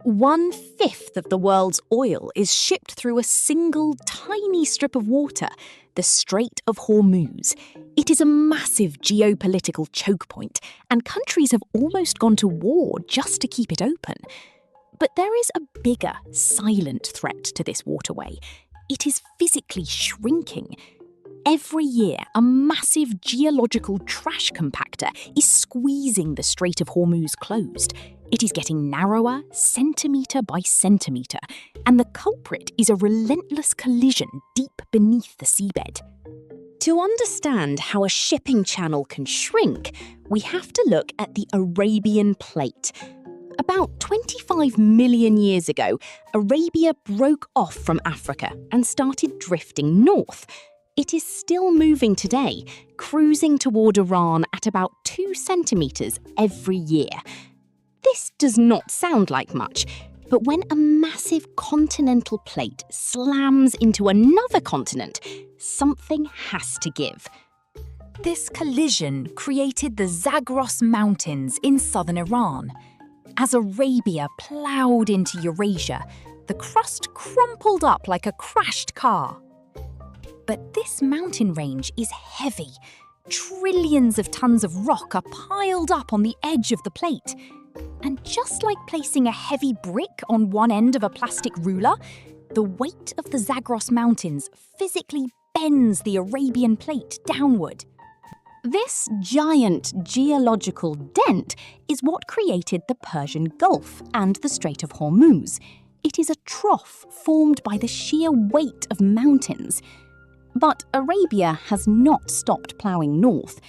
1/5 of the world's oil is shipped through a single tiny strip of water, the Strait of Hormuz. It is a massive geopolitical choke point, and countries have almost gone to war just to keep it open. But there is a bigger, silent threat to this waterway. It is physically shrinking. Every year, a massive geological trash compactor is squeezing the Strait of Hormuz closed. It is getting narrower, centimetre by centimetre, and the culprit is a relentless collision deep beneath the seabed. To understand how a shipping channel can shrink, we have to look at the Arabian Plate. About 25 million years ago, Arabia broke off from Africa and started drifting north. It is still moving today, cruising toward Iran at about 2 centimetres every year. This does not sound like much, but when a massive continental plate slams into another continent, something has to give. This collision created the Zagros Mountains in southern Iran. As Arabia ploughed into Eurasia, the crust crumpled up like a crashed car. But this mountain range is heavy. Trillions of tons of rock are piled up on the edge of the plate. And just like placing a heavy brick on one end of a plastic ruler, the weight of the Zagros Mountains physically bends the Arabian Plate downward. This giant geological dent is what created the Persian Gulf and the Strait of Hormuz. It is a trough formed by the sheer weight of mountains. But Arabia has not stopped ploughing north.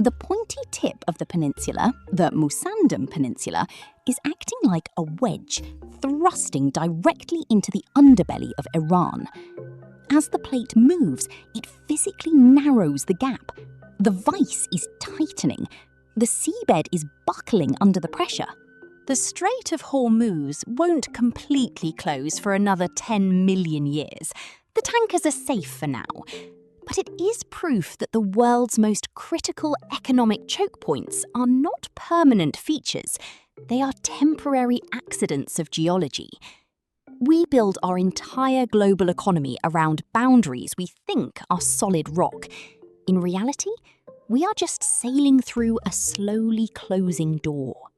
The pointy tip of the peninsula, the Musandam Peninsula, is acting like a wedge, thrusting directly into the underbelly of Iran. As the plate moves, it physically narrows the gap. The vice is tightening. The seabed is buckling under the pressure. The Strait of Hormuz won't completely close for another 10 million years. The tankers are safe for now. But it is proof that the world's most critical economic choke points are not permanent features. They are temporary accidents of geology. We build our entire global economy around boundaries we think are solid rock. In reality, we are just sailing through a slowly closing door.